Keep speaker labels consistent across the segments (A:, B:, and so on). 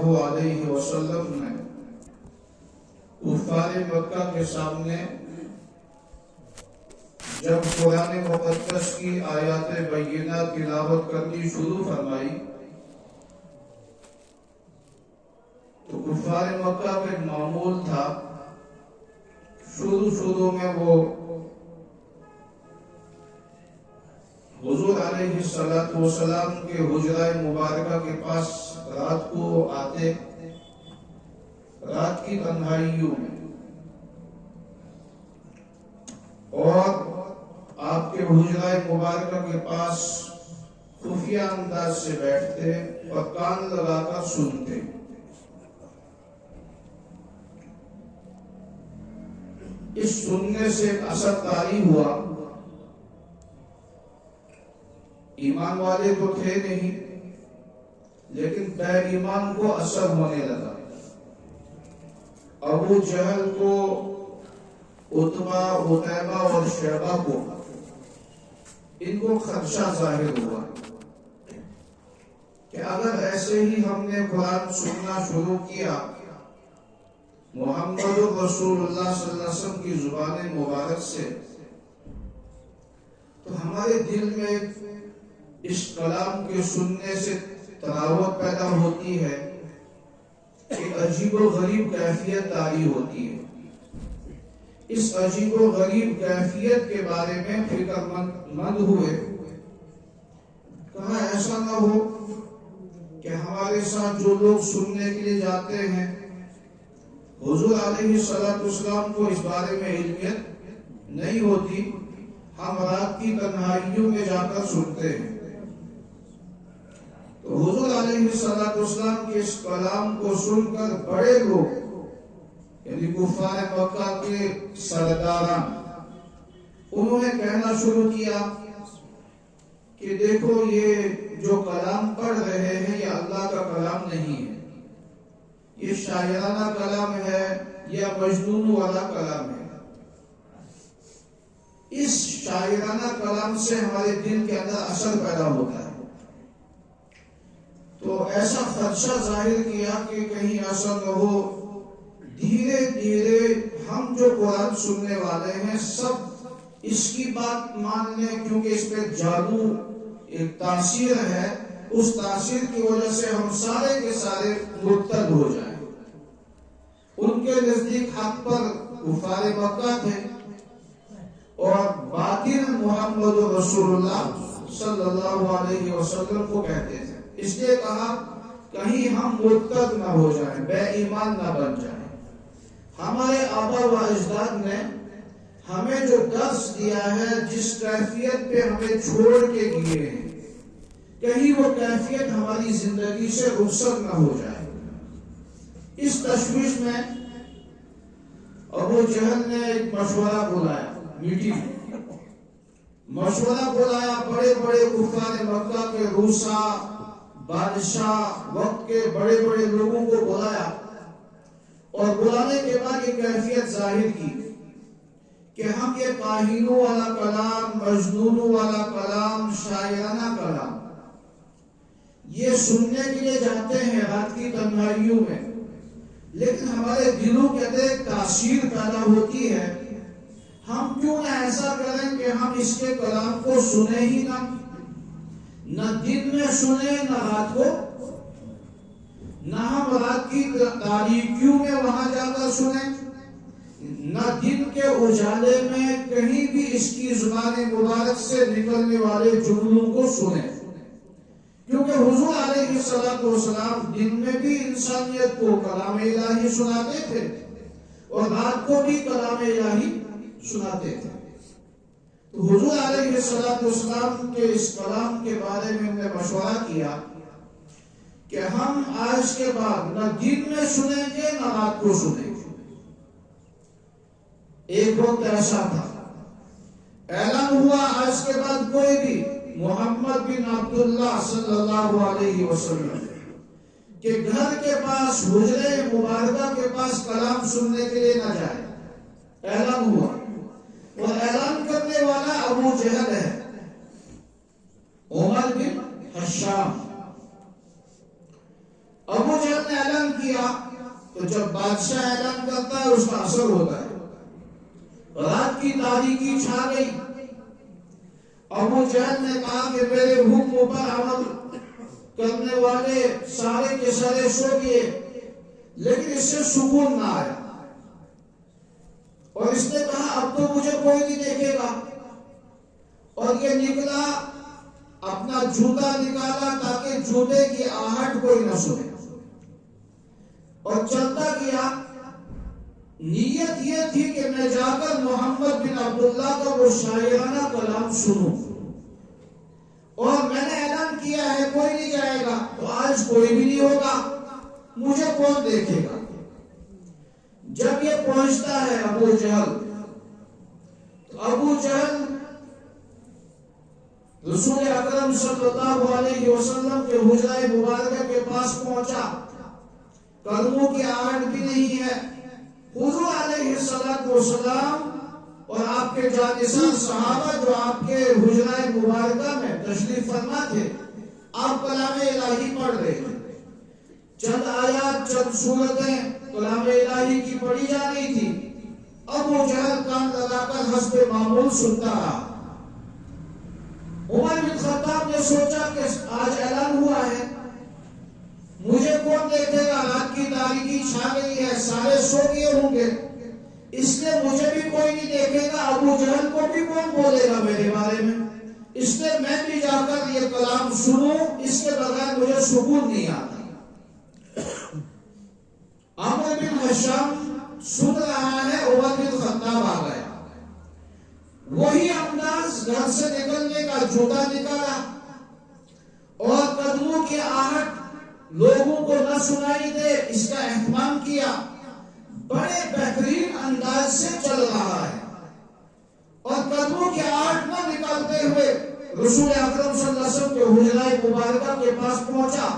A: اللہ علیہ وسلم نے کفار مکہ کے سامنے جب قرآن مقدس کی آیات بینہ تلاوت کرنی شروع فرمائی تو کفار مکہ کا ایک معمول تھا، شروع میں وہ حضور علیہ السلام کے حجرہ مبارکہ کے پاس رات کو آتے، رات کی تنہائیوں میں، اور آپ کے حجرہ مبارکہ کے پاس خفیہ انداز سے بیٹھتے اور کان لگا کر سنتے۔ اس سننے سے ایک اثر طاری ہوا، ایمان والے تو تھے نہیں لیکن بے ایمان کو اثر ہونے لگا۔ ابو جہل کو، عتبہ، عتیبہ اور شیبہ کو، ان کو خدشہ ظاہر ہوا کہ اگر ایسے ہی ہم نے قرآن سننا شروع کیا محمد رسول اللہ صلی اللہ علیہ وسلم کی زبان مبارک سے، تو ہمارے دل میں اس کلام کے سننے سے تراوت پیدا ہوتی ہے، ایک عجیب و غریب کیفیت طاری ہوتی ہے۔ اس عجیب و غریب کیفیت کے بارے میں فکر مند ہوئے، کہا ایسا نہ ہو کہ ہمارے ساتھ جو لوگ سننے کے لیے جاتے ہیں حضور علیہ السلام کو اس بارے میں علمیت نہیں ہوتی، ہم رات کی تنہائیوں میں جا کر سنتے ہیں۔ تو حضور علیہ السلام کے اس کلام کو سن کر بڑے لوگ یعنی کفار مکہ کے سرداران، انہوں نے کہنا شروع کیا کہ دیکھو یہ جو کلام پڑھ رہے ہیں یہ اللہ کا کلام نہیں ہے، یہ شاعرانہ کلام ہے یا مجنون والا کلام ہے۔ اس شاعرانہ کلام سے ہمارے دل کے اندر اثر پیدا ہوتا ہے۔ تو ایسا خدشہ ظاہر کیا کہ کہیں ایسا نہ ہو دھیرے دھیرے ہم جو قرآن سننے والے ہیں سب اس کی بات مان لیں، کیونکہ اس پہ جادو ایک تاثیر ہے، اس تاثیر کی وجہ سے ہم سارے کے سارے مرتد ہو جائیں۔ ان کے نزدیک حق پر کفار مکہ تھے اور باطل محمد رسول اللہ صلی اللہ علیہ وسلم کو کہتے تھے، اس لیے کہا کہیں ہم مرتد نہ ہو جائیں، بے ایمان نہ بن جائیں۔ ہمارے آبا و اجداد نے ہمیں جو درس دیا ہے، جس کیفیت پہ ہمیں چھوڑ کے گئے ہیں، کہیں وہ کیفیت ہماری زندگی سے رخصت نہ ہو جائے۔ اس تشویش میں ابو جہل نے ایک مشورہ بلایا، میٹنگ مشورہ بلایا، بڑے بڑے کفار مکہ کے روسا بادشاہ وقت کے بڑے بڑے لوگوں کو بلایا، اور بلانے کے بعد یہ کیفیت ظاہر کی کہ ہم یہ کاہنوں والا کلام، مجنونوں والا کلام، شاعرانہ کلام یہ سننے کے لیے جاتے ہیں رات کی تنہائیوں میں، لیکن ہمارے دلوں کے اندر ایک تاثیر پیدا ہوتی ہے۔ ہم کیوں نہ ایسا کریں کہ ہم اس کے کلام کو سنیں ہی نہ دن میں سنیں نہ رات کو، نہ ہم رات کی تاریکیوں میں وہاں جا کر سنیں، نہ دن کے اجالے میں کہیں بھی اس کی زبان مبارک سے نکلنے والے جملوں کو سنیں، کیونکہ حضور علیہ السلام دن میں بھی انسانیت کو کلام الہی سناتے تھے اور رات کو بھی کلام الہی سناتے تھے۔ تو حضور علیہ السلام کے اس کلام کے بارے میں ہم نے مشورہ کیا کہ ہم آج کے بعد نہ دن میں سنیں گے نہ رات کو سنیں گے۔ ایک وقت ایسا تھا، اعلان ہوا آج کے بعد کوئی بھی محمد بن عبداللہ صلی اللہ علیہ وسلم کہ گھر کے پاس، حجرے مبارکہ کے پاس کلام سننے کے لیے نہ جائے۔ اعلان ہوا، اور اعلان کرنے والا ابو جہل ہے، عمر بن ہشام۔ ابو جہل نے اعلان کیا تو جب بادشاہ اعلان کرتا ہے اس کا اثر ہوتا ہے. رات کی تاریکی چھا گئی. ابو جہل نے کہا کہ میرے حکم پر عمل کرنے والے سارے کے سارے سو گئے لیکن اس سے سکون نہ آیا. اور اس نے کہا اب تو مجھے کوئی نہیں دیکھے گا. اور یہ نکلا, اپنا جوتا نکالا تاکہ جوتے کی آہٹ کوئی نہ سنے, اور چلتا گیا. نیت یہ تھی کہ میں جا کر محمد بن عبداللہ کا وہ شاعرانہ کلام سنوں, اور میں نے اعلان کیا ہے کوئی نہیں جائے گا تو آج کوئی بھی نہیں ہوگا, مجھے کون دیکھے گا. جب یہ پہنچتا ہے ابو جہل, تو ابو جہل رسول اکرم صلی اللہ علیہ وسلم کے حجرہ مبارکہ کے پاس پہنچا. قدموں کی آہٹ بھی نہیں ہے. حضور علیہ السلام اور آپ کے جانشین صحابہ جو آپ کے حجرہ مبارکہ میں تشریف فرما تھے, آپ کلام الہی پڑھ رہے تھے. چند آیات چند سورتیں کلام الہی کی پڑھی جا رہی تھی. ابو جہل کان لگا کر حسب معمول سنتا رہا. عمر بن خطاب نے سوچا کہ آج اعلان ہوا ہے, مجھے کون دیکھے گا, رات کی تاریکی چھا گئی ہے, سارے سو گئے ہوں گے, اس لیے مجھے بھی کوئی نہیں دیکھے گا, ابو جہل کو بھی کون بولے گا میرے بارے میں, اس لیے میں بھی جا کر یہ کلام سنوں, اس کے بغیر مجھے سکون نہیں آتا. عمر بن ہشام سن رہا ہے, عمر بن خطاب آ گیا. وہی انداز, گھر سے نکلنے کا جوتا نکالا اور قدموں کی آہٹ لوگوں کو نہ سنائی دے اس کا اہتمام کیا. بڑے بہترین انداز سے چل رہا ہے اور قدموں کی آہٹ نہ نکالتے ہوئے رسول اکرم صلی اللہ علیہ وسلم کے حجرہ مبارکہ کے پاس پہنچا.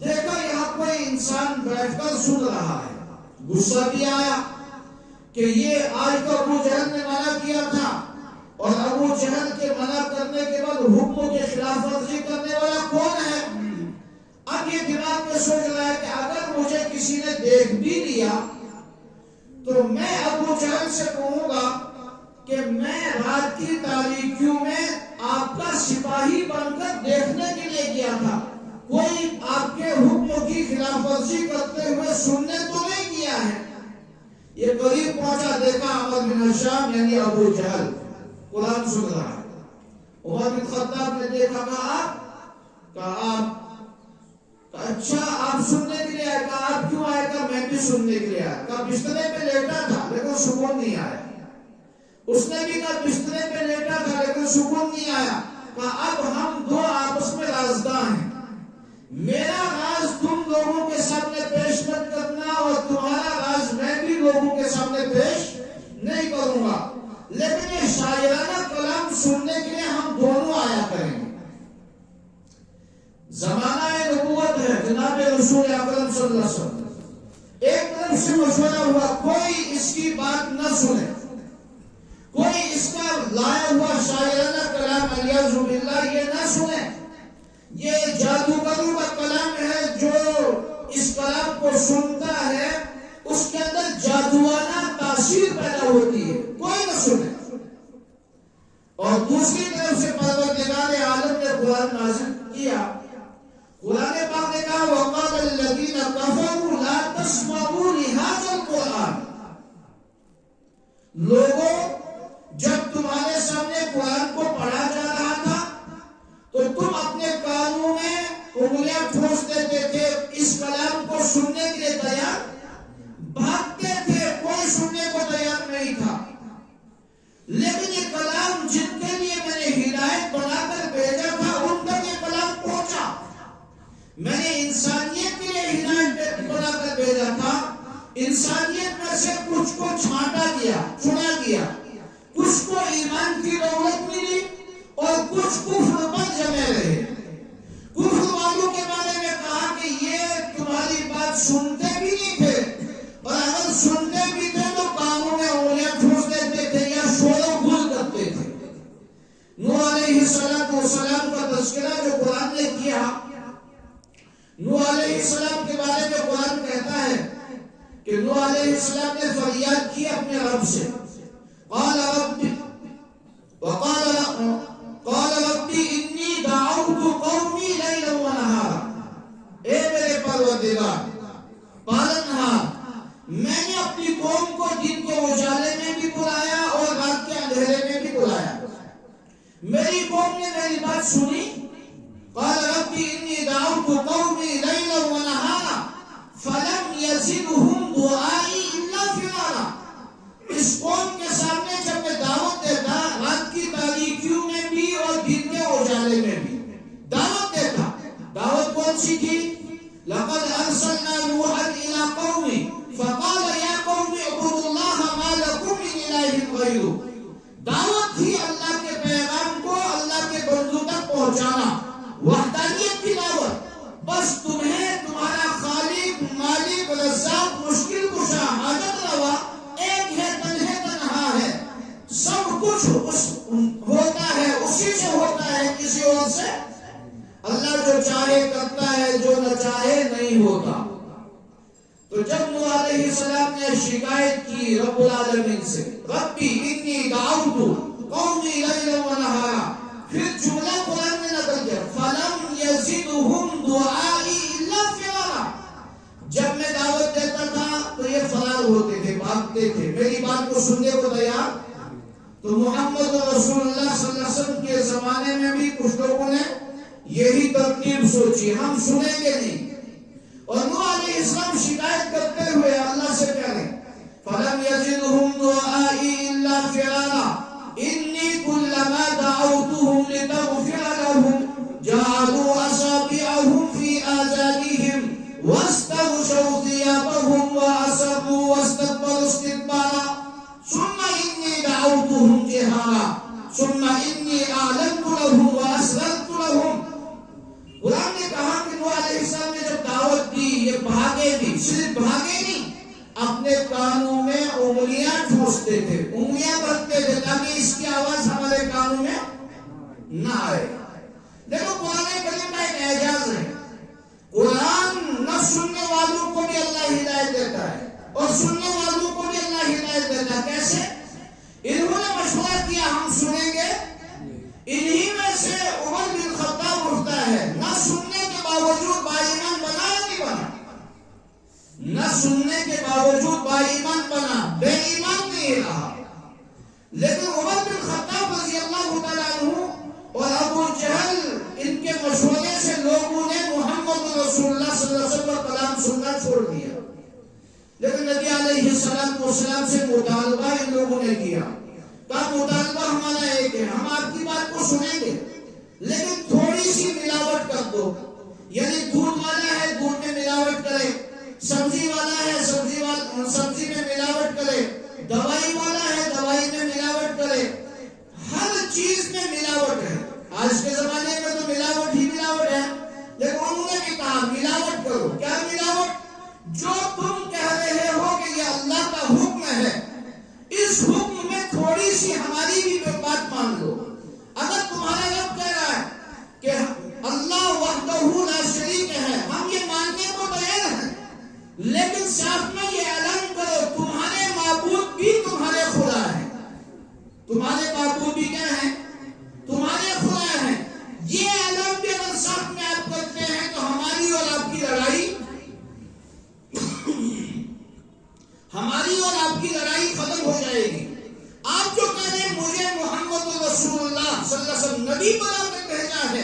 A: دیکھا یہاں کوئی انسان بیٹھ کر سن رہا ہے. غصہ بھی آیا کہ یہ آج تو ابو جہل نے منع کیا تھا, اور ابو جہل کے منع کرنے کے بعد حکموں کے خلاف ورزی کرنے والا کون ہے. اب یہ دماغ میں سوچ رہا ہے کہ اگر مجھے کسی نے دیکھ بھی لیا تو میں ابو جہل سے کہوں گا کہ میں رات کی تاریکیوں میں آپ کا سپاہی بن کر دیکھنے کے لیے گیا تھا, کوئی آپ کے حکموں کی خلاف ورزی کرتے ہوئے سننے تو نہیں کیا ہے. یہ قریب پہنچا, دیکھا عمر بن ہشام یعنی ابو جہل قرآن سن رہا ہے. عمر بن خطاب نے دیکھا, کہا آپ اچھا آپ سننے کے لیے آئے, کہا آپ کیوں آئے, کہا میں بھی سننے کے لیے آیا. کہا بسترے پہ لیٹا تھا لیکن سکون نہیں آیا. اس نے بھی کہا بسترے پہ لیٹا تھا لیکن سکون نہیں آیا. کہا اب ہم دو آپس میں رازداں ہیں, میرا راز تم لوگوں کے سامنے پیش مت کرنا اور تمہارا راز میں بھی لوگوں کے سامنے پیش نہیں کروں گا, لیکن یہ شاعرانہ کلام سننے کے لیے ہم دونوں آیا کریں گے. زمانہ نبوت ہے, جناب رسول اکرم صلی اللہ علیہ وسلم. ایک طرف سے مشورہ ہوا کوئی اس کی بات نہ سنے, کوئی اس کا لایا ہوا شاعرانہ کلام الیاذ باللہ یہ نہ سنے. یہ جادوگروں کا کلام ہے, جو اس کلام کو سنتا ہے اس کے اندر جادوانہ تاثیر پیدا ہوتی ہے, کوئی نہ سنے. اور دوسری طرف سے پروردگار عالم نے قرآن نازل کیا. قرآن پاک نے کہا وَقَالَ الَّذِينَ كَفَرُوا لَا تَسْمَعُوا لِهَذَا الْقُرْآنِ. لوگوں جب تمہارے سامنے قرآن کو پڑھا جا رہا تھا تو تم اپنے کانوں میں انگلیاں ٹھوس دیتے تھے, اس کلام کو سننے کے لیے تیار بھاگتے تھے, کوئی سننے کو تیار نہیں تھا. لیکن یہ کلام جن کے لیے میں نے ہدایت بنا کر بھیجا تھا ان تک یہ کلام پہنچا. میں نے انسانیت کے لیے ہدایت بنا کر بھیجا تھا, انسانیت میں سے کچھ کو چھانٹا گیا, چنا گیا, کچھ کو ایمان کی دولت ملی اور کچھ کفر پر جمے رہے. کفر والوں کے بارے میں کہا کہ یہ تمہاری بات سنتے بھی نہیں تھے, اور اگر سنتے بھی تھے تو کانوں میں انگلیاں ٹھوس دیتے تھے یا شور و گل کرتے تھے. نوح علیہ السلام کا تذکرہ جو قرآن نے کیا, نوح علیہ السلام کے بارے میں قرآن کہ نوح علیہ السلام نے فریاد کی اپنے رب سے، قال ربی انی دعوت قومی لیلا ونہارا، اے میرے پروردگار پالنہار، میں نے اپنی قوم کو دن کے اجالے میں بھی بلایا اور رات کے اندھیرے میں بھی بلایا، میری قوم نے میری بات سنی۔ قال ربی انی دعوت قومی لیلا ونہارا فلم یزدہم دعائی الا فرارا، اس قوم کے سامنے جب میں دعوت دیتا رات کی تاریکیوں میں بھی اور دن کے اجالے میں بھی دعوت دیتا، دعوت کون سی تھی؟ لقد ارسلنا نوحا الى قومه فقال یا قوم اعبدوا اللہ ما لکم من الہ غیرہ، دعوت تھی اللہ کے پیغام کو اللہ کے بندوں تک پہنچانا، وحدانیت کی دعوت، بس تمہیں تمہارا خالق مالک رزاق مشکل کشا حاجت روا ایک ہے، تنہا ہے، سب کچھ ہوتا ہے اسی سے ہوتا ہے، کسی اور سے اللہ جو چاہے کرتا ہے، جو نہ چاہے نہیں ہوتا۔ تو جب نوح علیہ السلام نے شکایت کی رب العالمین سے، ربی انی دعوت قومی لیلا ونہارا، پھر جملہ قرآن میں نقل کیا فلم یزدہم دعائی الا فرارا، جب میں دعوت دیتا تھا تو یہ فرار ہوتے تھے، بھاگتے تھے، میری بات کو سننے کو تیار۔ تو محمد رسول اللہ صلی اللہ علیہ وسلم کے زمانے میں بھی کچھ لوگوں نے یہی ترتیب سوچی، ہم سنیں گے نہیں، اور نوح علیہ السلام شکایت کرتے ہوئے اللہ سے کہہ رہے فَلَمْ يَزِدْهُمْ دُعَائِي إِلَّا فِرَارًا إِنِّي كُلَّمَا دَعَوْتُهُمْ لِتَغْفِرَ لَهُمْ جَعَلُوا أَصَابِعَهُمْ فِي آذَانِهِمْ وَاسْتَغْشَوْا ثِيَابَهُمْ وَأَصَرُّوا وَاسْتَكْبَرُوا اسْتِكْبَارًا ثُمَّ إِنِّي دَعَوْتُهُمْ جِهَارًا ثُمَّ إِنِّي أَعْلَنْتُ لَهُمْ وَأَسْرَرْتُ لَهُمْ۔ قرآن نے کہا کہ نوح علیہ السلام نے جب دعوت دی یہ بھاگے بھی، صرف بھاگے نہیں، اپنے کانوں میں انگلیاں ٹھوستے تھے، انگلیاں بھرتے تھے تاکہ اس کی آواز ہمارے کانوں میں نہ آئے۔ دیکھو قرآن کریم کا ایک اعجاز ہے، قرآن نہ سننے والوں کو بھی اللہ ہدایت دیتا ہے اور سننے والوں کو بھی اللہ ہدایت دیتا ہے۔ کیسے؟ انہوں نے مشورہ کیا ہم سنیں گے، انہی میں سے عمر بن خطاب اٹھتا ہے، نہ سننے کے باوجود باایمان بنا یا نہیں بنا؟ نہ سننے کے باوجود باایمان بنا، بے ایمان نہیں رہا، لیکن عمر بن خطاب رضی اللہ تعالیٰ عنہ اور ابو جہل ان کے مشورے سے لوگوں نے محمد رسول اللہ صلی اللہ علیہ وسلم کا کلام سننا چھوڑ دیا، لیکن نبی علیہ السلام سے مطالبہ ان لوگوں نے کیا، کہا مطالبہ ہمارا ایک ہے، ہم آپ کی بات کو سنیں گے لیکن تھوڑی سی ملاوٹ کر دو، یعنی دودھ والا ہے دودھ میں ملاوٹ کرے، سبزی والا ہے سبزی میں ملاوٹ کرے، دوائی والا ہے دوائی میں ملاوٹ کرے، ہر چیز میں ملاوٹ ہے۔ آج کے زمانے میں تو ملاوٹ ہی ملاوٹ ہے، لیکن انہوں نے بھی کہا ملاوٹ کرو۔ کیا ملاوٹ؟ جو تم کہہ رہے ہو کہ یہ اللہ کا حکم ہے، اس حکم میں تھوڑی سی ہماری بھی بات مان لو۔ اگر تمہارا رب کہہ رہا ہے کہ اللہ وحدہ لا شریک ہے، ہم یہ ماننے کو تیار ہیں، لیکن ساتھ میں یہ اعلان کرو تمہارے معبود بھی تمہارے خدا ہیں، تمہارے معبود بھی کیا ہیں؟ تمہارے خدا ہیں۔ یہ اعلان بھی اگر ساتھ میں آپ کرتے ہیں تو ہماری اور آپ کی لڑائی ختم ہو جائے گی۔ آپ جو کہہ رہے ہیں مجھے محمد رسول اللہ صلی اللہ علیہ وسلم نبی بنا کر بھیجا ہے،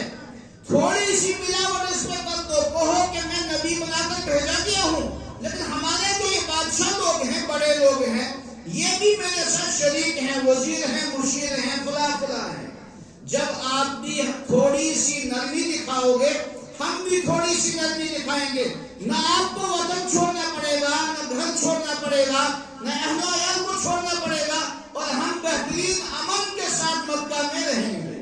A: تھوڑی سی ملاوٹ اس میں کر دو، کہو کہ میں نبی بنا کر بھیجا گیا ہوں، لیکن ہمارے جو یہ بادشاہ لوگ ہیں، بڑے لوگ ہیں، یہ بھی میرے ساتھ شریک ہیں، وزیر ہیں، مشیر ہیں، فلاں فلاں ہیں۔ جب آپ بھی تھوڑی سی نرمی دکھاؤ گے، ہم بھی تھوڑی سی نرمی دکھائیں گے، نہ آپ کو وطن چھوڑنا پڑے گا، نہ گھر چھوڑنا پڑے گا، نہ اہل و عیال کو چھوڑنا پڑے گا، اور ہم بہترین امن کے ساتھ مکہ میں رہیں گے۔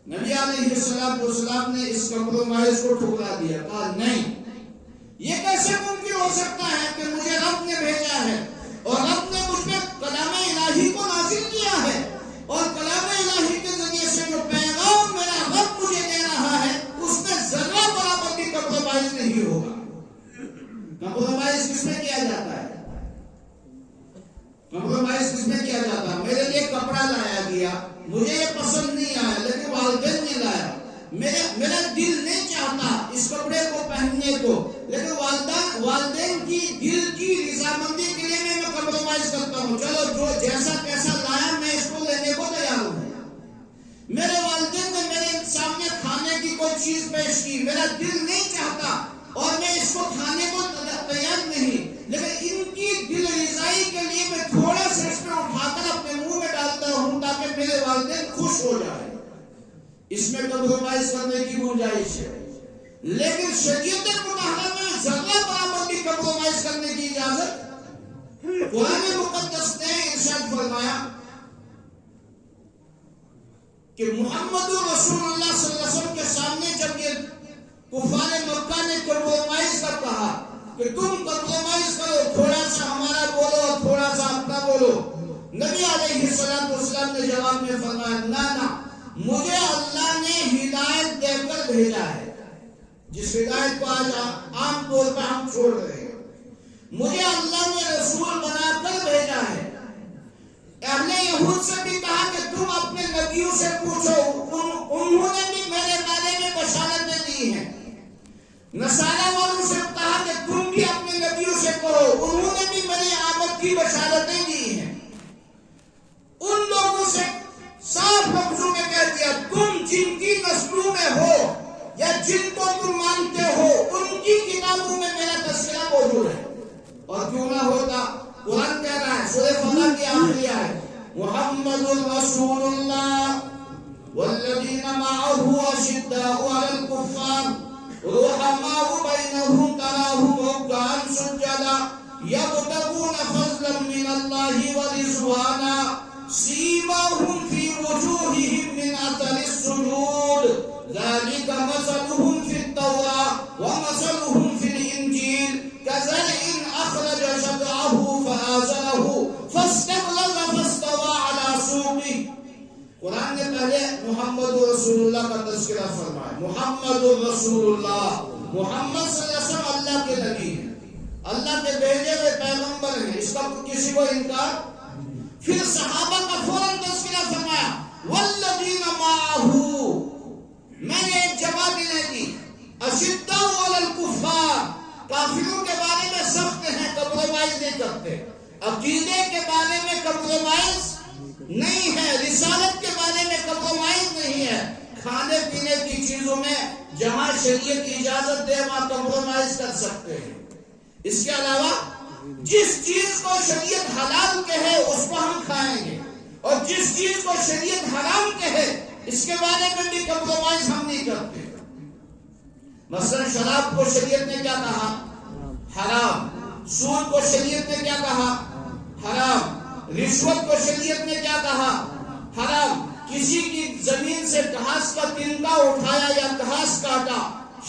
A: نبی علیہ السلام نے اس کمپرومائز کو ٹھکرا دیا، کہا نہیں، یہ کیسے ممکن ہو سکتا ہے کہ مجھے رب نے بھیجا ہے اور رب نے مجھ پہ کلام الہی کو نازل کیا ہے، اور کلام الہی کے ذریعے سے جو پیغام میرا رب مجھے دے رہا ہے اس میں ذرہ برابر بھی کمپرومائز نہیں ہوگا۔ کمپرومائز کمپرومائز کس میں کیا جاتا ہے؟ کمپرومائز کس میں کیا جاتا ہے؟ میرے لیے کپڑا لایا گیا، مجھے یہ پسند نہیں آیا، لیکن والدین نے لایا، میرا دل نہیں چاہتا اس کپڑے کو پہننے کو، لیکن والدین کی دل کی رضامندی کے لیے میں کمپرومائز کرتا ہوں، چلو جو جیسا کیسا لایا میں اس کو لینے کو تیار ہوں۔ میرے والدین نے میرے سامنے کھانے کی کوئی چیز پیش کی، میرا دل نہیں چاہتا اور میں اس کو کھانے کو تیار نہیں، لیکن ان کی دل رضائی کے لیے میں تھوڑا سا اس میں اٹھا کر اپنے منہ میں ڈالتا ہوں تاکہ میرے والدین خوش ہو جائے۔ اس میں کمپرومائز کرنے کی گنجائش ہے، لیکن شریعت مطہرہ میں ذرہ برابر بھی کمپرومائز کرنے کی اجازت۔ قرآن مقدس نے ارشاد فرمایا کہ محمد رسول اللہ صلی اللہ علیہ وسلم کے سامنے جب یہ کفار مکہ نے کمپرومائز کر کہا کہ تم کمپرومائز کرو، تھوڑا سا ہمارا بولو اور تھوڑا سا اپنا بولو، نبی علیہ السلام نے جواب میں فرمایا نہ، مجھے اللہ نے ہدایت دے کر بھیجا ہے، جس ہدایت کو آج عام طور پر ہم چھوڑ رہے ہیں، مجھے اللہ نے رسول بنا کر بھیجا ہے۔ اہل یہود سے بھی کہا کہ تم اپنے نبیوں سے پوچھو، انہوں نے بھی میرے بارے میں بشارتیں دی ہیں۔ نصارہ والوں سے کہا کہ تم بھی اپنے نبیوں سے کہو، انہوں نے بھی میری آمد کی بشارتیں دی ہیں۔ ان لوگوں سے صاف لفظوں میں کہہ دیا تم جن کی نسلوں میں ہو یا جن کو تم مانتے ہو ان کی کتابوں میں میرا تذکرہ موجود ہے، اور کیوں نہ ہوتا؟ قرآن کہہ رہا ہے سورہ فتح کی آخری آیت، محمد رسول اللہ والذین معه اشداء علی الکفار رحماء بینہم تراہم رکعا سجدا یبتغون فضلا من اللہ ورضوانا سیماہم فی وجوہہم من اثر السجود ذلک مثلہم فی التوراۃ ومثلہم فی الانجیل کزرع اخرج شطأہ فآزرہ فاستغلظ فاستوى علی سوقہ۔ قرآن نے پہلے محمد رسول اللہ کا تذکرہ فرمایا، محمد رسول اللہ، محمد صلی اللہ علیہ وسلم اللہ کے نبی ہیں، اللہ کے بھیجے ہوئے پیغمبر ہیں، اس کا کسی کو انکار۔ پھر صحابہ کا فوراً تذکرہ فرمایا والذین معہ، میں نے ایک جواب انہیں دی، اشداء علی الکفار، کافروں کے بارے میں سخت ہیں، کمپرومائز نہیں کرتے، عقیدے کے بارے میں کمپرومائز نہیں ہے، رسالت کے بارے میں کمپرومائز نہیں ہے، کھانے پینے کی چیزوں میں جہاں شریعت کی اجازت دے وہاں کمپرومائز کر سکتے ہیں۔ اس کے علاوہ جس چیز کو شریعت حلال کہے اس کو ہم کھائیں گے، اور جس چیز کو شریعت حرام کہے اس کے بارے میں بھی کمپرومائز ہم نہیں کرتے۔ مثلا شراب کو شریعت نے کیا کہا؟ حرام۔ سود کو شریعت نے کیا کہا؟ حرام۔ رشوت کو شریعت نے کیا کہا؟ حرام۔ کسی کی زمین سے گھاس کا تنکا اٹھایا یا گھاس کاٹا،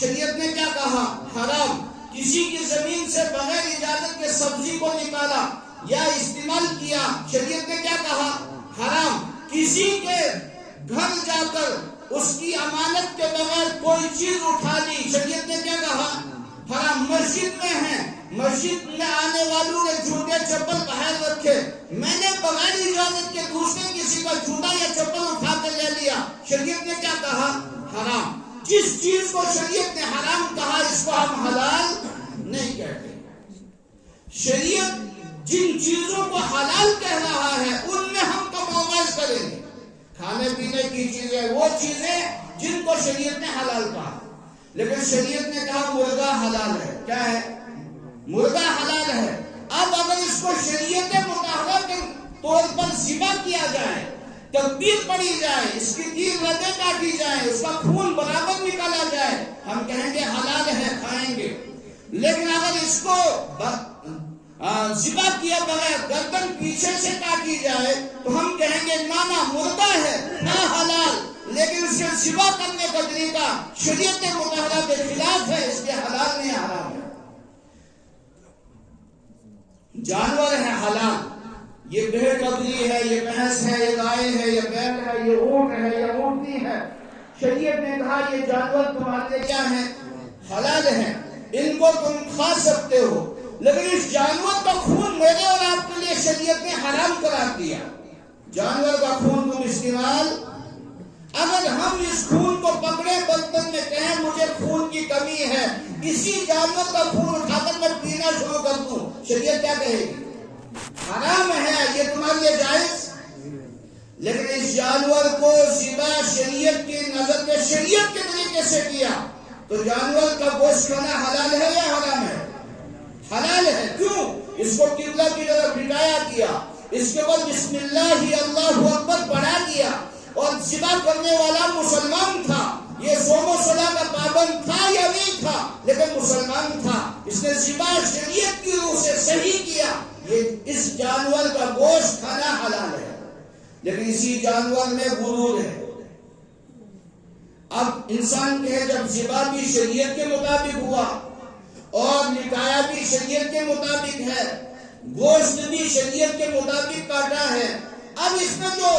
A: شریعت نے کیا کہا؟ حرام۔ کسی کی زمین سے بغیر اجازت کے سبزی کو نکالا یا استعمال کیا، شریعت نے کیا کہا؟ حرام۔ کسی کے گھر جا کر اس کی امانت کے بغیر کوئی چیز اٹھا لی، شریعت نے کیا کہا؟ حرام۔ مسجد میں ہیں، مسجد میں آنے والوں نے جوتے چپل باہر رکھے، میں نے بغیر اجازت کے دوسرے کسی کا جوتا یا چپل اٹھا کے لے لیا، شریعت نے کیا کہا؟ حرام۔ جس چیز کو شریعت نے حرام کہا اس کو ہم حلال نہیں کہتے۔ شریعت جن چیزوں کو حلال کہہ رہا ہے ان میں ہم کمپرومائز کریں گے۔ کھانے پینے کی چیزیں وہ چیزیں جن کو شریعت نے حلال کہا، لیکن شریعت نے کہا مرغا حلال ہے، کیا ہے؟ مرغا حلال ہے۔ اب اگر اس کو شریعت مطہرہ کے طور پر ذبح کیا جائے، تکبیر پڑھی جائے، اس کی 3 رگیں کاٹی جائیں، اس کا خون برابر نکالا جائے، ہم کہیں گے حلال ہے، کھائیں گے۔ لیکن اگر اس کو ذبح کیا بغیر گردن پیچھے سے کاٹی جائے تو ہم کہیں گے نہ مردہ ہے، نہ حلال، لیکن اس کے ذبح کرنے کا طریقہ شریعت مطہرہ کے خلاف ہے، اس لیے حلال نہیں، حرام ہے۔ جانور ہے حلال، یہ بھیڑ بکری ہے، یہ بھینس ہے، یہ گائے ہے، یہ بیل ہے، یہ اونٹ ہے، یہ اونٹنی ہے، شریعت نے کہا یہ جانور تمہارے کیا ہیں؟ حلال ہیں، ان کو تم کھا سکتے ہو۔ لیکن اس جانور کا خون میرے اور آپ کے لیے شریعت نے حرام قرار دیا. جانور کا خون تم استعمال، اگر ہم اس خون کو پکڑے برتن میں کہیں مجھے خون کی کمی ہے، اسی جانور کا خون اٹھا کر میں پینا شروع کر دوں، شریعت کیا کہے گی؟ حرام ہے، یہ تمہارے لیے جائز. لیکن اس جانور کو ذبح شریعت کی نظر میں شریعت کے طریقے سے کیا تو جانور کا گوشت کھانا حلال ہے یا حرام ہے؟ حلال ہے. کیوں؟ اس کو قبلہ کی طرف لٹایا گیا، اس کے بعد بسم اللہ اللہ اکبر پڑھا گیا، اور ذبح کرنے والا مسلمان تھا. یہ صوم و صلاۃ کا پابند تھا یا نہیں تھا، لیکن مسلمان تھا. اس نے ذبح شریعت کی روح سے صحیح کیا. یہ اس جانور کا گوشت کھانا حلال ہے. لیکن اسی جانور میں غرور ہے. اب انسان کے جب ذبح بھی شریعت کے مطابق ہوا اور لٹایا بھی شریعت کے مطابق ہے، گوشت بھی شریعت کے مطابق کاٹا ہے، اب اس میں جو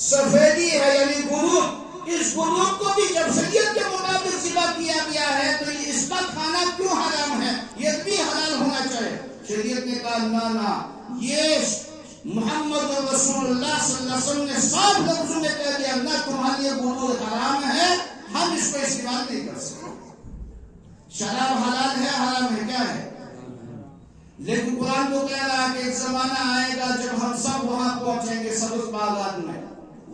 A: سفیدی ہے یعنی گروپ، اس گروپ کو بھی جب شریعت کے مطابق ذبح کیا گیا ہے تو اس کا کھانا کیوں حرام ہے؟ یہ بھی حلال ہونا چاہیے. شریعت نے کہا نہ، یہ محمد رسول اللہ صلی اللہ علیہ وسلم نے صاف لفظوں میں کہہ دیا نہ، تمہارے لیے گرور حرام ہے، ہم اس کو استعمال نہیں کر سکتے. شراب حلال ہے حرام ہے کیا ہے؟ لیکن قرآن تو کہہ رہا ہے کہ ایک زمانہ آئے گا جب ہم سب وہاں پہنچیں گے سبز باغات میں،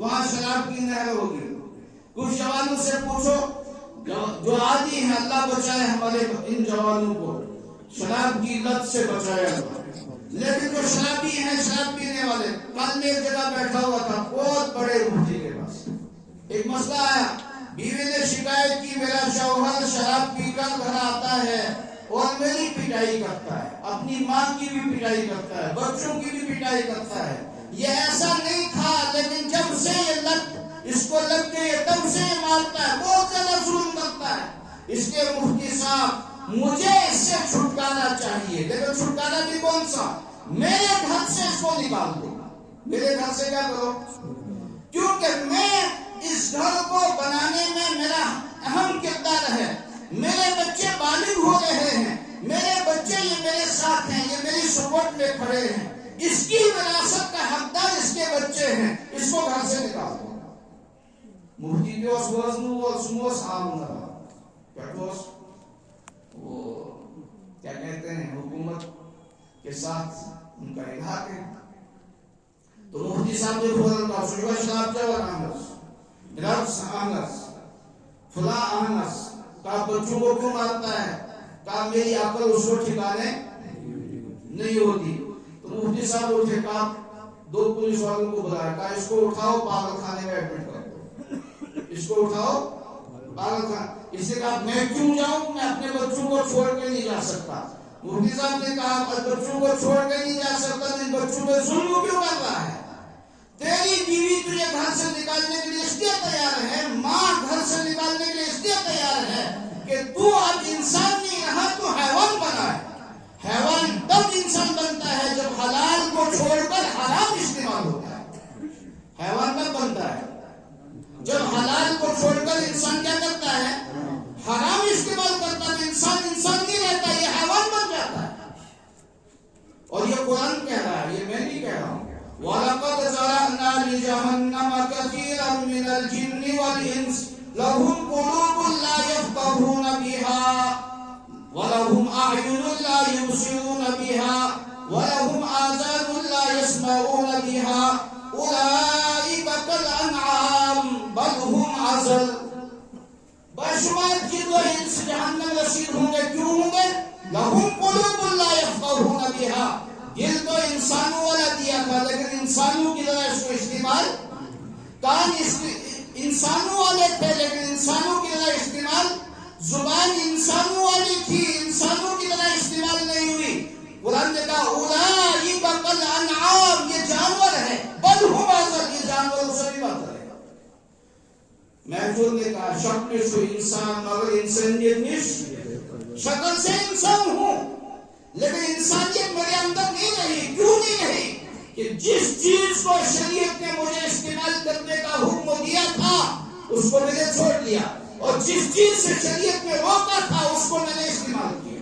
A: وہاں شراب کی نہر ہوگی. کچھ جوانوں سے پوچھو جو عادی ہیں، اللہ بچائے ہمارے ان جوانوں کو شراب کی لت سے بچایا. لیکن جو شرابی ہیں، شراب پینے والے، کل میں ایک جگہ بیٹھا ہوا تھا بہت بڑے مفتی کے پاس. ایک مسئلہ آیا، بیوی نے شکایت کی میرا شوہر شراب پی کر گھر آتا ہے اور میری پٹائی کرتا ہے، اپنی ماں کی بھی پٹائی کرتا ہے، بچوں کی بھی پٹائی کرتا ہے. یہ ایسا نہیں تھا، لیکن جب سے یہ لت اس کو لگ گئی تب سے یہ مارتا ہے، بہت زیادہ ظلم کرتا ہے. اس کے مفتی صاحب مجھے اس سے چھٹکارا چاہیے، لیکن چھٹکارا بھی کون سا؟ میرے گھر سے اس کو نکال دو. میرے گھر سے کیا کرو؟ کیونکہ میں اس گھر کو بنانے میں میرا اہم کردار ہے. میرے بچے بالغ ہو رہے ہیں، میرے بچے یہ میرے ساتھ ہیں، یہ میری سپورٹ میں کھڑے ہیں، اس کی وراثت کا حقدار اس کے بچے ہیں، اس کو گھر سے نکال دو. مفتی جو سموس عام وہ کیا کہتے ہیں حکومت کے ساتھ ان کا الحاق ہے. تو مفتی صاحب نے فوراً کہا شوبہ شراب جوان آنس ڈرگس آنس فلاں آنس، کہا بچوں کو کیوں مارتا ہے؟ کہا میری عقل اس کو ٹھکانے نہیں ہوتی. تو مفتی صاحب اٹھے، کہا دو پولیس والوں کو بلایا، کہا اس کو اٹھاؤ پاگل خانے میں ایڈمٹ کر دو، اس کو اٹھاؤ پاگل خانے. اس نے کہا میں کیوں جاؤں، میں اپنے بچوں کو چھوڑ کے نہیں جا سکتا. مفتی صاحب نے کہا بچوں کو چھوڑ کے نہیں جا سکتا تو ان بچوں پہ ظلم کیوں کر رہا ہے؟ تیری بیوی تجھے گھر سے نکالنے کے لیے اس لیے تیار ہے، ماں گھر سے نکالنے کے لیے اس لیے تیار ہے کہ تو اب انسان نہیں رہا، تو حیوان بنا ہے. حیوان تب انسان بنتا ہے جب حلال کو چھوڑ کر حرام استعمال ہوتا ہے. حیوان کب بنتا ہے؟ جب حلال کو چھوڑ کر انسان کیا کرتا ہے؟ حرام استعمال کرتا ہے. انسان نہیں رہتا، یہ حیوان بن جاتا ہے. اور یہ قرآن کہہ رہا ہے، یہ میں نہیں کہہ رہا ہوں. وَلَقَدْ ذَرَأْنَا لِجَهَنَّمَ كَثِيرًا مِنَ الْجِنِّ وَالْإِنسِ لَهُمْ قُلُوبٌ لَا يَفْقَهُونَ بِهَا وَلَهُمْ أَعْيُنٌ لَا يُبْصِرُونَ بِهَا وَلَهُمْ آذَانٌ لَا يَسْمَعُونَ بِهَا أُولَئِكَ كَالْأَنْعَامِ بَلْ هُمْ أَضَلُّ. بشمار جن و انس جہنم رسید ہوں گے. کیوں ہوں گے؟ لَهُمْ قُلُوبٌ لَا يَفْقَهُونَ بِهَا. دل تو انسانوں والا دیا تھا لیکن انسانوں کی طرح اس کو استعمال، کان انسانوں والے تھے لیکن انسانوں کی طرح استعمال، زبان انسانوں والی تھی انسانوں کی طرح استعمال نہیں ہوئی. قرآن نے کہا اولئک کالانعام، یہ جانور ہے، بل ہم اضل، یہ جانوروں سے بھی بہتر ہے. محجور نے کہا شکل سے انسان مگر انسانیت نہیں، شکل سے انسان ہوں لیکن انسانیت میرے اندر نہیں رہی. کیوں نہیں رہی؟ کہ جس چیز کو شریعت نے مجھے استعمال کرنے کا حکم دیا تھا اس کو میں نے چھوڑ دیا، اور جس چیز سے شریعت نے روکا تھا اس کو میں نے استعمال کیا.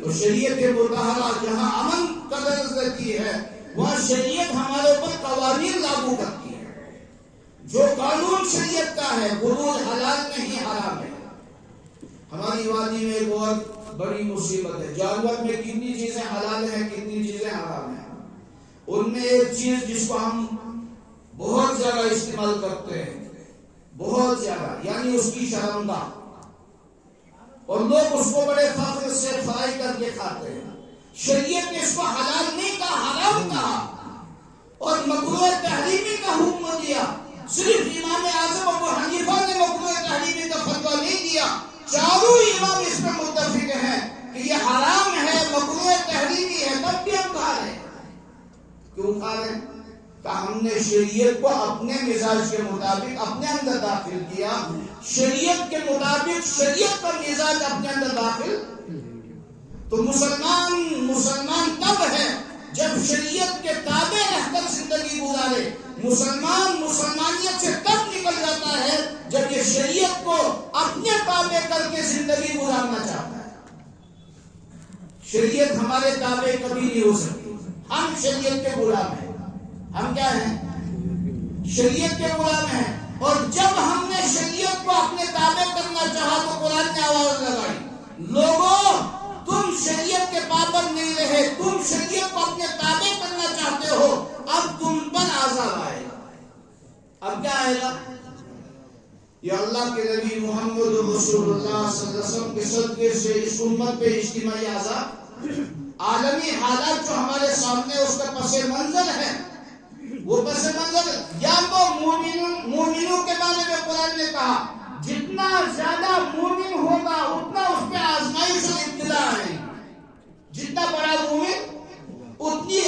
A: تو شریعت مطہرہ جہاں امن کا درس دیتی ہے وہاں شریعت ہمارے اوپر قوانین لاگو کرتی ہے. جو قانون شریعت کا ہے غلول حلال نہیں حرام ہے. ہماری وادی میں ایک اور بڑی مصیبت ہے. جانور میں کتنی چیزیں حلال ہیں کتنی چیزیں حرام ہیں. ان میں ایک چیز جس کو ہم بہت زیادہ استعمال کرتے ہیں بہت زیادہ یعنی اس کی شرمگاہ اور لوگ اس کو بڑے فخر سے فرائی کر کے کھاتے ہیں. شریعت نے اس کو حلال نہیں کہا حرام کہا اور مکروہ تحریمی کا حکم دیا. صرف امام اعظم ابو حنیفہ نے مکروہ تحریمی کا فتویٰ نہیں دیا. چاروں امام اس میں متفق ہیں کہ یہ حرام ہے مکروہ تحریمی ہے تب بھی ہم کھا رہے ہیں. کیوں کھا رہے ہیں؟ کہ ہم نے شریعت کو اپنے مزاج کے مطابق اپنے اندر داخل کیا. شریعت کے مطابق شریعت کا مزاج اپنے اندر داخل. تو مسلمان تب ہے جب شریعت کے تابع رہ کر زندگی گزارے. مسلمانیت سے تب نکل جاتا ہے جب یہ شریعت کو اپنے تابع کر کے زندگی گزارنا چاہتا ہے. شریعت ہمارے تابع کبھی نہیں ہو سکتی. ہم شریعت کے غلام ہیں. ہم کیا ہیں؟ شریعت کے غلام ہیں. اور جب ہم نے شریعت کو اپنے تابع کرنا چاہا تو قرآن نے آواز لگائی لوگوں تم شریعت کے پابند نہیں رہے تم شریعت کو اپنے تابع کرنا چاہتے ہو اب تم پر عذاب آئے گا. اب کیا آئے گا؟ یہ اللہ کے نبی محمد رسول اللہ صلی اللہ علیہ وسلم کے صدقے سے اس امت پہ اجتماعی عذاب عالمی حالات جو ہمارے سامنے اس کا پس منظر ہے. وہ پس منظر یا وہ مومنوں کے بارے میں قرآن نے کہا جتنا زیادہ مومن ہوگا اتنا اس پہ آزمائش اور ابتلا آئے گی. جتنا بڑا مومن اتنی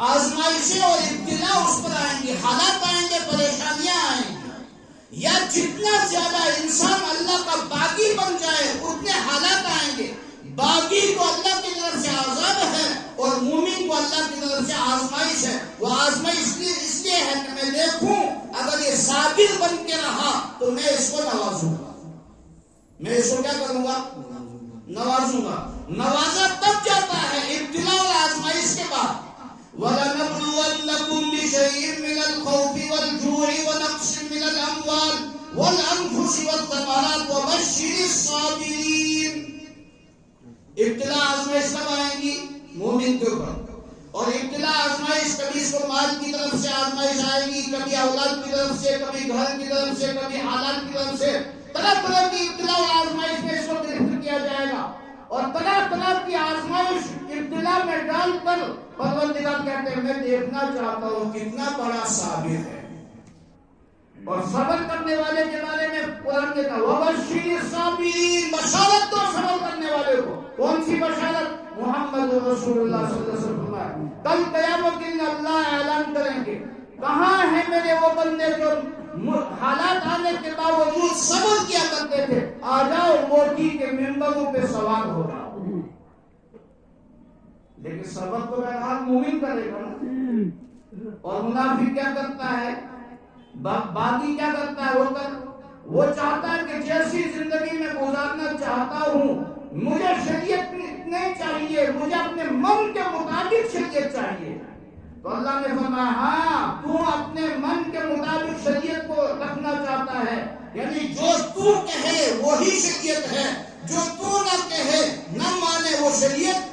A: آزمائشیں اور ابتلا اس پر آئیں گی. حالات آئیں گے پریشانیاں آئیں گی. یا جتنا زیادہ انسان اللہ کا باغی بن جائے اتنے حالات آئیں گے. باغی کو اللہ کی طرف سے عذاب ہے اور مومن کو اللہ کی طرف سے آزمائش ہے. وہ آزمائش اس لیے ہے کہ میں دیکھوں اگر یہ صابر بن کے رہا تو میں اس کو نوازوں گا. میں اس کو کیا کروں گا؟ نوازوں گا. نوازا تب جاتا ہے ابتلا اور آزمائش کے بعد. وَلَنَبْلُوَنَّكُمْ بِشَيْءٍ مِّنَ الْخَوْفِ وَالْجُوعِ وَنَقْصٍ مِّنَ الْأَمْوَالِ وَالْأَنفُسِ وَالثَّمَرَاتِ وَبَشِّرِ الصَّابِرِينَ. ابتلا آزمائش کب آئیں گی؟ مومن کے اوپر. اور ابتلا آزمائش کبھی اس کو مال کی طرف سے آزمائش آئے گی کبھی اولاد کی طرف سے کبھی گھر کی طرف سے کبھی حالات کی طرف سے. طرح طرح کی ابتلا اور آزمائش میں اس کو گرفتار کیا جائے گا. اور طرح طرح کی آزمائش ابتلا میں ڈال کر پروردگار کہتے ہیں میں دیکھنا چاہتا ہوں کتنا بڑا صابر ہے. اور صبر کرنے والے کے بارے میں قرآن نے کہا وَبَشِّرِ الصَّابِرِينَ. بشارت دو صبر کرنے والے کو. کون سی بشارت؟ محمد رسول اللہ صلی اللہ علیہ وسلم فرمایا کل قیامت کے دن اللہ اعلان کریں گے کہاں ہیں میرے وہ بندے جو حالات آنے کے باوجود صبر کیا کرتے تھے. آ جاؤ موتی کے ممبروں پہ سوار ہو جاؤ. لیکن صبر تو بہرحال مومن کرے گا نا. اور منافق کیا کرتا ہے؟ باقی کیا کرتا ہے؟ وہ چاہتا ہے کہ جیسی زندگی میں گزارنا چاہتا ہوں مجھے شریعت نہیں چاہیے مجھے اپنے من کے مطابق شریعت چاہیے. تو اللہ نے فرمایا ہاں تو اپنے من کے مطابق شریعت کو رکھنا چاہتا ہے یعنی جو تو کہے وہی شریعت ہے جو تو نہ کہے نہ مانے وہ شریعت.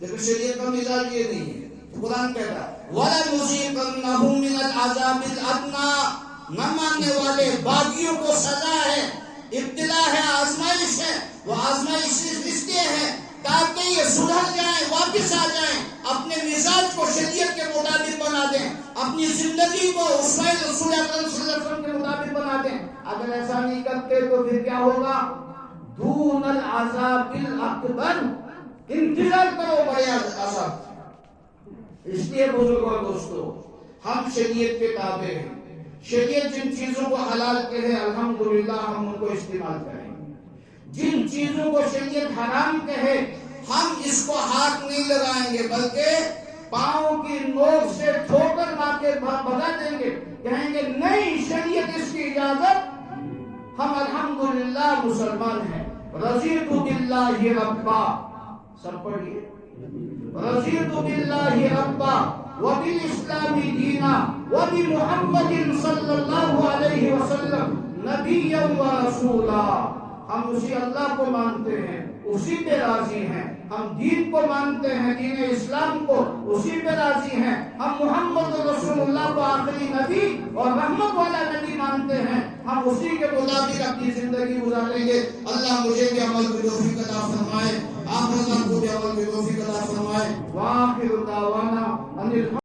A: لیکن شریعت کا مزاج یہ نہیں ہے. قرآن کہتا ہے وَلَنُذِيقَنَّهُم مِّنَ الْعَذَابِ الْأَدْنَىٰ. نہ ماننے والے باغیوں کو سزا ہے ابتلا ہے آزمائش ہے. وہ آزمائش اس لیے ہے تاکہ یہ سدھر جائیں واپس آ جائیں اپنے مزاج کو شریعت کے مطابق بنا دیں اپنی زندگی کو اسوہ رسول اکرم صلی اللہ علیہ وسلم کے مطابق بنا دیں. اگر ایسا نہیں کرتے تو پھر کیا ہوگا؟ دون العذاب الاکبر. انتظار کرو بڑے عذاب. اس لیے بزرگوں اور دوستو ہم شریعت کے تابع ہیں. شریعت جن چیزوں کو حلال کہے الحمدللہ ہم ان کو استعمال کریں. جن چیزوں کو شریعت حرام کہے ہم اس کو ہاتھ نہیں لگائیں گے بلکہ پاؤں کی نوک سے ٹھوکر مار کے بھگا دیں گے. کہیں گے نہیں شریعت اس کی اجازت. ہم الحمدللہ مسلمان ہیں. رضیت باللہ ربا سب پڑھیے رضیت باللہ ربا وبالاسلام دینا وبمحمد صلی اللہ علیہ وسلم نبیا ورسولا. ہم اسی اللہ کو مانتے ہیں، اسی پہ راضی ہیں. ہم دین کو مانتے ہیں، دین اسلام کو، اسی پہ راضی ہیں. ہم محمد رسول اللہ کو آخری نبی اور رحمت والا نبی مانتے ہیں. ہم اسی کے مطابق اپنی زندگی گزاریں گے. اللہ مجھے بھی عمل کی توفیق عطا فرمائے، آپ لوگوں کو بھی عمل کی توفیق عطا فرمائے. وآخر دعوانا ان